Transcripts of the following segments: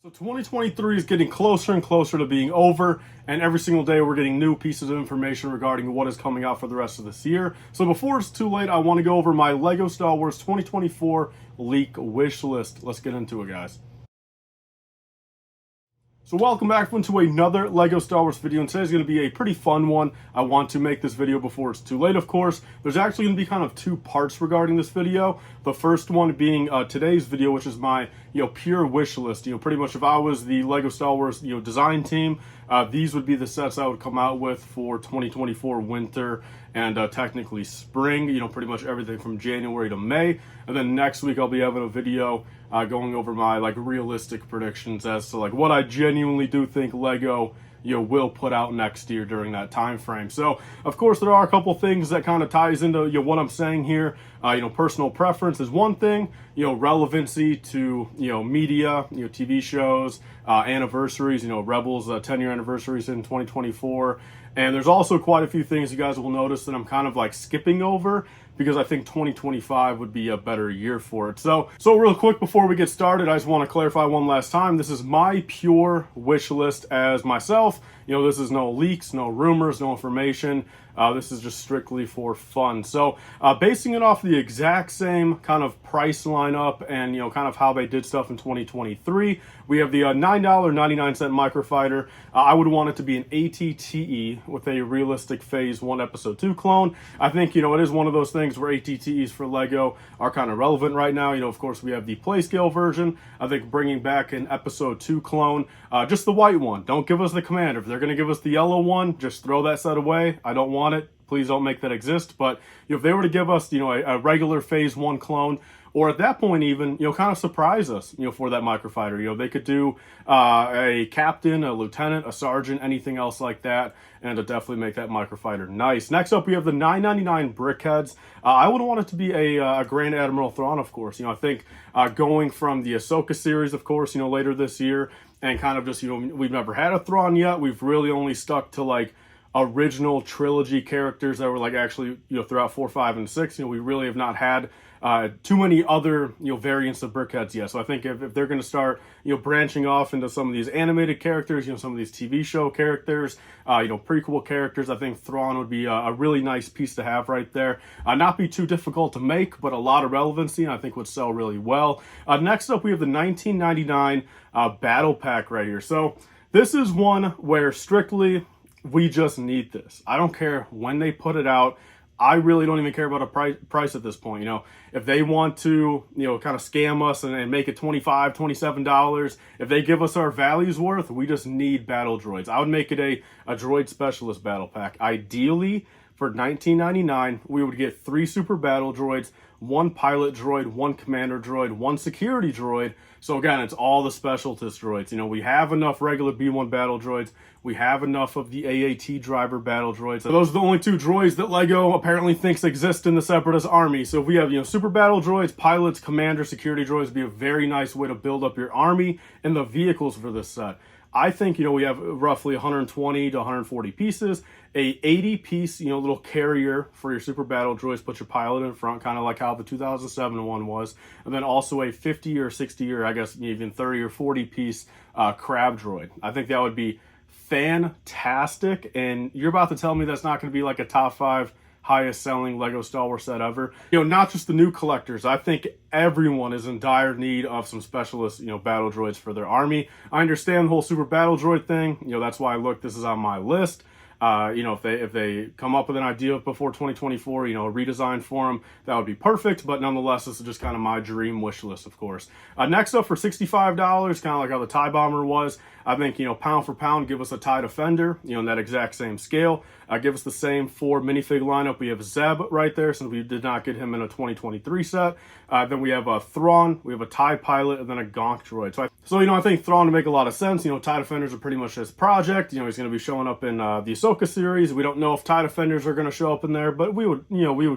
So 2023 is getting closer and closer to being over, and every single day we're getting new pieces of information regarding what is coming out for the rest of this year. So before it's too late, I want to go over my LEGO Star Wars 2024 leak wish list. Let's get into it, guys. So welcome back to another LEGO Star Wars video, and today's going to be a pretty fun one. I want to make this video before it's too late, of course. There's actually going to be kind of two parts regarding this video. The first one being today's video, which is my pure wish list. Pretty much if I was the LEGO Star Wars design team, these would be the sets I would come out with for 2024 winter and technically spring. Pretty much everything from January to May. And then next week I'll be having a video going over my realistic predictions as to what I genuinely do think LEGO will put out next year during that time frame. So of course there are a couple things that kind of ties into what I'm saying here. Personal preference is one thing. Relevancy to media, TV shows, anniversaries. Rebels 10-year anniversaries in 2024. And there's also quite a few things you guys will notice that I'm kind of skipping over, because I think 2025 would be a better year for it. So real quick before we get started, I just want to clarify one last time. This is my pure wish list as myself. This is no leaks, no rumors, no information. This is just strictly for fun. So basing it off the exact same kind of price lineup and kind of how they did stuff in 2023, we have the $9.99 microfighter. I would want it to be an ATTE with a realistic Phase 1 Episode 2 clone. I think it is one of those things where ATTEs for LEGO are kind of relevant right now. Of course we have the Playscale version. I think bringing back an Episode 2 clone, just the white one. Don't give us the Commander. If they're going to give us the yellow one, just throw that set away. I don't want it. Please don't make that exist. But if they were to give us a regular Phase 1 clone, or at that point even kind of surprise us for that microfighter, they could do a captain, a lieutenant, a sergeant, anything else like that, and to definitely make that microfighter nice. Next up we have the $9.99 brickheads. I would want it to be a Grand Admiral Thrawn, of course. I think going from the Ahsoka series, of course, later this year, and kind of just we've never had a Thrawn yet. We've really only stuck to original trilogy characters that were actually throughout 4, 5, and 6. We really have not had too many other variants of brickheads yet. So I think if they're going to start branching off into some of these animated characters, some of these TV show characters, prequel characters, I think Thrawn would be a really nice piece to have right there. Not be too difficult to make, but a lot of relevancy, and I think would sell really well. Next up we have the $19.99 battle pack right here. So this is one where strictly we just need this. I don't care when they put it out. I really don't even care about a price at this point. If they want to, kind of scam us and make it $25, $27, if they give us our value's worth, we just need battle droids. I would make it a droid specialist battle pack. Ideally, for $19.99, we would get 3 super battle droids, 1 pilot droid, 1 commander droid, 1 security droid. So again, it's all the specialist droids. We have enough regular B1 battle droids. We have enough of the AAT driver battle droids. So those are the only 2 droids that LEGO apparently thinks exist in the Separatist army. So if we have, super battle droids, pilots, commander, security droids, would be a very nice way to build up your army and the vehicles for this set. I think, we have roughly 120 to 140 pieces, a 80-piece, little carrier for your super battle droids, put your pilot in front, kind of like how the 2007 one was, and then also a 50 or 60 or I guess even 30 or 40-piece crab droid. I think that would be fantastic, and you're about to tell me that's not going to be a top 5 highest selling LEGO Star Wars set ever. Not just the new collectors. I think everyone is in dire need of some specialist, battle droids for their army. I understand the whole super battle droid thing. That's why this is on my list. If they come up with an idea before 2024, a redesign for them, that would be perfect. But nonetheless, this is just kind of my dream wish list, of course. Next up for $65, kind of like how the TIE Bomber was. I think, pound for pound, give us a TIE Defender, in that exact same scale. Give us the same 4 minifig lineup. We have Zeb right there, since we did not get him in a 2023 set. Then we have a Thrawn, we have a TIE Pilot, and then a Gonk droid. So I think Thrawn would make a lot of sense. TIE Defenders are pretty much his project. He's going to be showing up in the Ahsoka series. We don't know if TIE Defenders are going to show up in there, but we would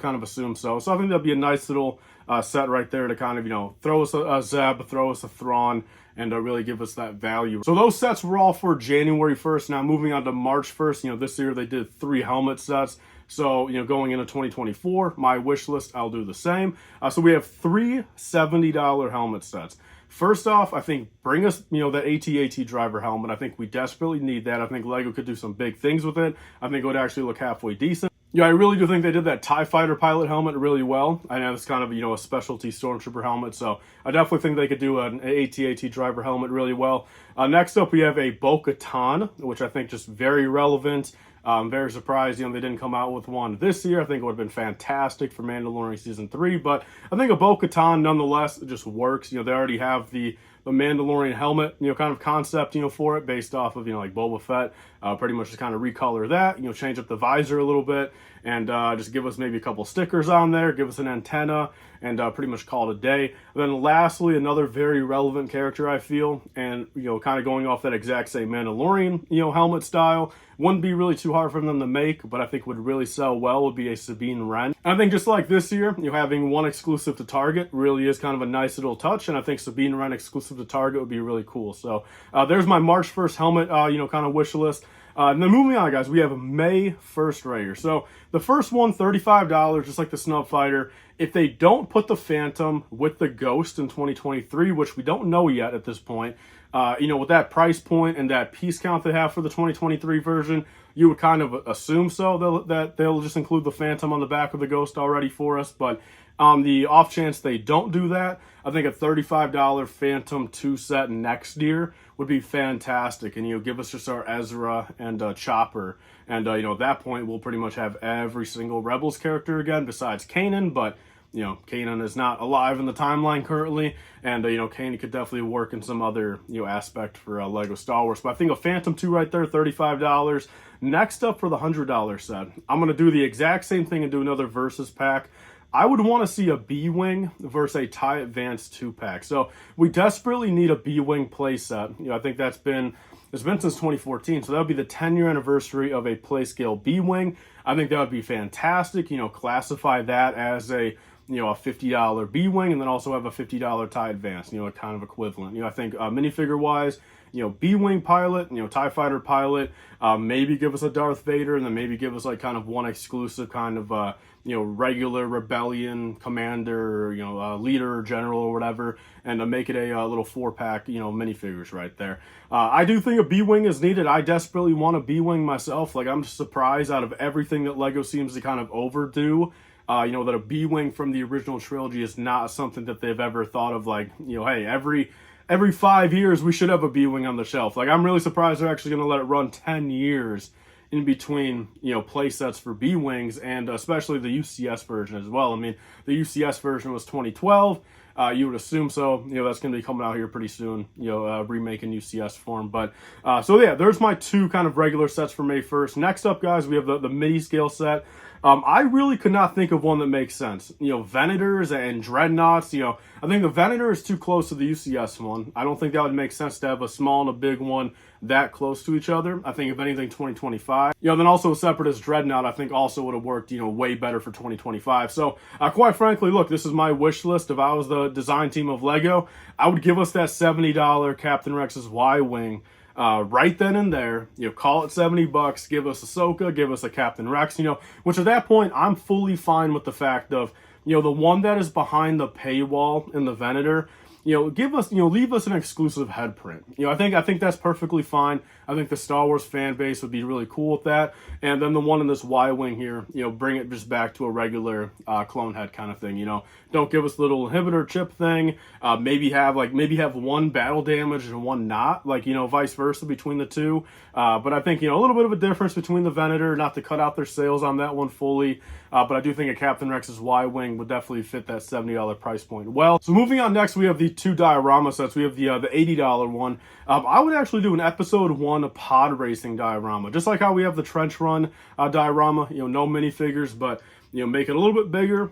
kind of assume so. So I think that'd be a nice little set right there to kind of, throw us a Zeb, throw us a Thrawn, and really give us that value. So those sets were all for January 1st. Now moving on to March 1st, this year they did 3 helmet sets. So, going into 2024, my wish list, I'll do the same. So we have 3 $70 helmet sets. first off, I think bring us, the AT-AT driver helmet. I think we desperately need that. I think LEGO could do some big things with it. I think it would actually look halfway decent. Yeah, I really do think they did that TIE Fighter pilot helmet really well. I know it's kind of, a specialty Stormtrooper helmet, so I definitely think they could do an AT-AT driver helmet really well. Next up, we have a Bo-Katan, which I think just very relevant. I'm very surprised, they didn't come out with one this year. I think it would have been fantastic for Mandalorian Season 3, but I think a Bo-Katan, nonetheless, just works. They already have the Mandalorian helmet, kind of concept, for it based off of, like Boba Fett. Pretty much just kind of recolor that, change up the visor a little bit, and just give us maybe a couple stickers on there, give us an antenna, and pretty much call it a day. And then lastly, another very relevant character, I feel, and, kind of going off that exact same Mandalorian, helmet style, wouldn't be really too hard for them to make, but I think would really sell well would be a Sabine Wren. And I think just like this year, having one exclusive to Target really is kind of a nice little touch, and I think Sabine Wren exclusive to Target would be really cool. So there's my March 1st helmet, kind of wish list. And then moving on, guys, we have May 1st right here. So the first one, $35, just like the Snub Fighter. If they don't put the Phantom with the Ghost in 2023, which we don't know yet at this point, with that price point and that piece count they have for the 2023 version, you would kind of assume so that they'll just include the Phantom on the back of the Ghost already for us. But on the off chance they don't do that, I think a $35 Phantom 2 set next year would be fantastic. And, give us just our Ezra and Chopper. And, at that point, we'll pretty much have every single Rebels character again besides Kanan. But, Kanan is not alive in the timeline currently. And, Kanan could definitely work in some other, aspect for LEGO Star Wars. But I think a Phantom 2 right there, $35. Next up for the $100 set, I'm going to do the exact same thing and do another Versus pack. I would want to see a B-Wing versus a TIE Advanced 2-pack. So we desperately need a B-Wing playset. I think it's been since 2014. So that would be the 10-year anniversary of a Playscale B-Wing. I think that would be fantastic. Classify that as a $50 B-Wing, and then also have a $50 TIE Advanced, a kind of equivalent. I think minifigure-wise, B-Wing pilot, TIE Fighter pilot, maybe give us a Darth Vader, and then maybe give us like kind of one exclusive kind of, regular rebellion commander, leader or general or whatever, and make it a little 4-pack, minifigures right there. I do think a B-Wing is needed. I desperately want a B-Wing myself. Like, I'm surprised out of everything that LEGO seems to kind of overdo, that a B-Wing from the original trilogy is not something that they've ever thought of, like, hey, every 5 years we should have a B-Wing on the shelf. Like, I'm really surprised they're actually going to let it run 10 years in between, play sets for B-Wings, and especially the UCS version as well. I mean, the UCS version was 2012. You would assume so. That's going to be coming out here pretty soon, remake in UCS form. But, so yeah, there's my two kind of regular sets for May 1st. Next up, guys, we have the mini scale set. I really could not think of one that makes sense. Venators and Dreadnoughts, I think the Venator is too close to the UCS one. I don't think that would make sense to have a small and a big one that close to each other. I think if anything, 2025. Then also a separate as Dreadnought, I think also would have worked, way better for 2025. So, quite frankly, look, this is my wish list. If I was the design team of LEGO, I would give us that $70 Captain Rex's Y-Wing. Right then and there, call it $70, give us Ahsoka, give us a Captain Rex, which at that point, I'm fully fine with the fact of, the one that is behind the paywall in the Venator, give us, leave us an exclusive head print. I think that's perfectly fine. I think the Star Wars fan base would be really cool with that. And then the one in this Y-Wing here, bring it just back to a regular clone head kind of thing. Don't give us the little inhibitor chip thing. Maybe have one battle damage and one not, like, vice versa between the two. But I think, a little bit of a difference between the Venator, not to cut out their sales on that one fully. But I do think a Captain Rex's Y-Wing would definitely fit that $70 price point well. So moving on next, we have the two diorama sets. We have the $80 one. I would actually do an episode 1 pod racing diorama, just like how we have the Trench Run diorama, no minifigures, but make it a little bit bigger,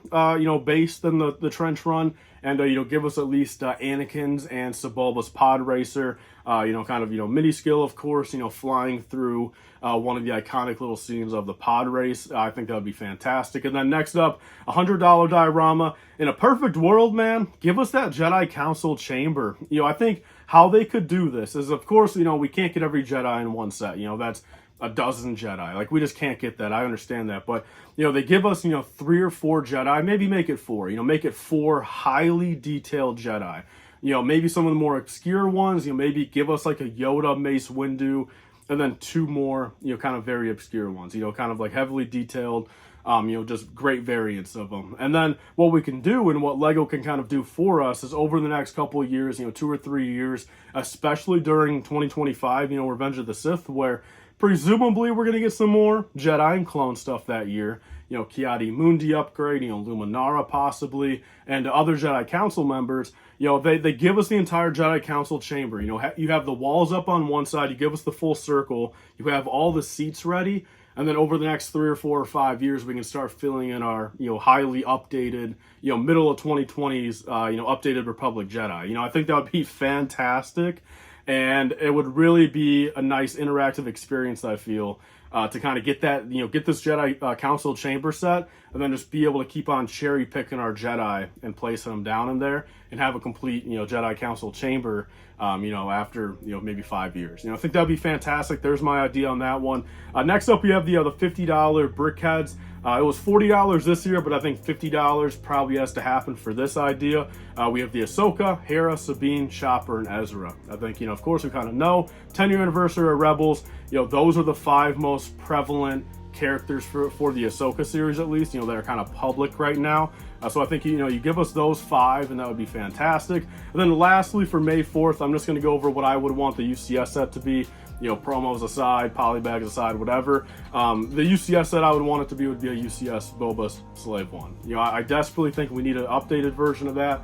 base than the Trench Run, and give us at least Anakin's and Sebulba's pod racer, kind of mini skill, of course, flying through one of the iconic little scenes of the pod race. I think that would be fantastic. And then next up, $100 diorama. In a perfect world, man, give us that Jedi Council chamber. I think how they could do this is, of course, we can't get every Jedi in one set. That's a dozen Jedi. Like, we just can't get that. I understand that. But, they give us, 3 or 4 Jedi. Maybe make it 4. Make it 4 highly detailed Jedi. you know, maybe some of the more obscure ones, you know, maybe give us like a Yoda, Mace Windu, and then 2 more, you know, kind of very obscure ones, you know, kind of like heavily detailed, you know, just great variants of them. And then what we can do and what Lego can kind of do for us is over the next couple of years, you know, 2 or 3 years, especially during 2025, you know, Revenge of the Sith, where presumably we're going to get some more Jedi and clone stuff that year. You know, Kiadi Mundi upgrade, you know, Luminara possibly, and other Jedi Council members. You know, they give us the entire Jedi Council chamber. You know, you have the walls up on one side, you give us the full circle, you have all the seats ready, and then over the next 3 or 4 or 5 years, we can start filling in our, you know, highly updated, you know, middle of 2020s, you know, updated Republic Jedi. You know, I think that would be fantastic, and it would really be a nice interactive experience, I feel, to kind of get that, you know, get this Jedi Council chamber set, and then just be able to keep on cherry picking our Jedi and placing them down in there, and have a complete, you know, Jedi Council chamber, you know, after, you know, maybe 5 years. You know, I think that'd be fantastic. There's my idea on that one. Next up, we have the $50 brickheads. It was $40 this year, but I think $50 probably has to happen for this idea. We have the Ahsoka, Hera, Sabine, Chopper, and Ezra. I think, you know, of course, we kind of know 10-year anniversary of Rebels. You know, those are the 5 most prevalent characters for the Ahsoka series, at least, you know, that are kind of public right now. So I think, you know, you give us those 5 and that would be fantastic. And then lastly, for May 4th, I'm just going to go over what I would want the UCS set to be. You know, promos aside, polybags aside, whatever. The UCS set I would want it to be would be a UCS Boba Slave 1. You know, I desperately think we need an updated version of that.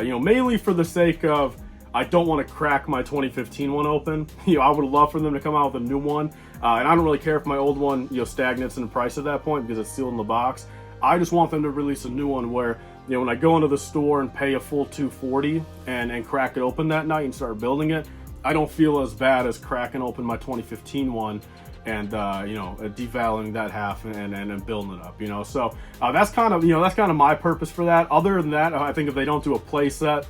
You know, mainly for the sake of, I don't want to crack my 2015 one open. You know, I would love for them to come out with a new one. And I don't really care if my old one, you know, stagnates in price at that point because it's sealed in the box. I just want them to release a new one where, you know, when I go into the store and pay a full $240 and crack it open that night and start building it, I don't feel as bad as cracking open my 2015 one and, you know, devaluing that half and building it up, you know. So that's kind of, you know, that's kind of my purpose for that. Other than that, I think if they don't do a play set,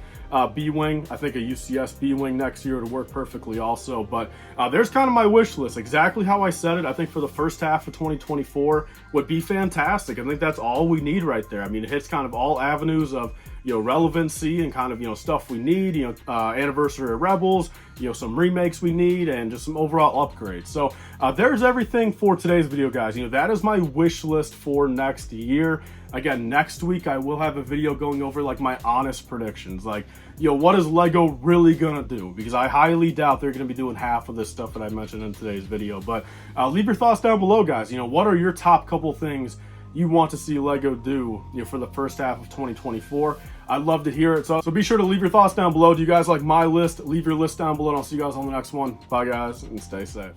B-Wing, I think a UCS B-Wing next year would work perfectly also. But there's kind of my wish list, exactly how I said it. I think for the first half of 2024 would be fantastic. I think that's all we need right there. I mean, it hits kind of all avenues of, you know, relevancy and kind of, you know, stuff we need, you know, anniversary of Rebels, you know, some remakes we need, and just some overall upgrades. So there's everything for today's video, guys. You know, that is my wish list for next year. Again, next week I will have a video going over like my honest predictions, like, you know, what is Lego really gonna do? Because I highly doubt they're gonna be doing half of this stuff that I mentioned in today's video. But leave your thoughts down below, guys. You know, what are your top couple things you want to see Lego do, you know, for the first half of 2024? I'd love to hear it. So be sure to leave your thoughts down below. Do you guys like my list? Leave your list down below, and I'll see you guys on the next one. Bye, guys, and stay safe.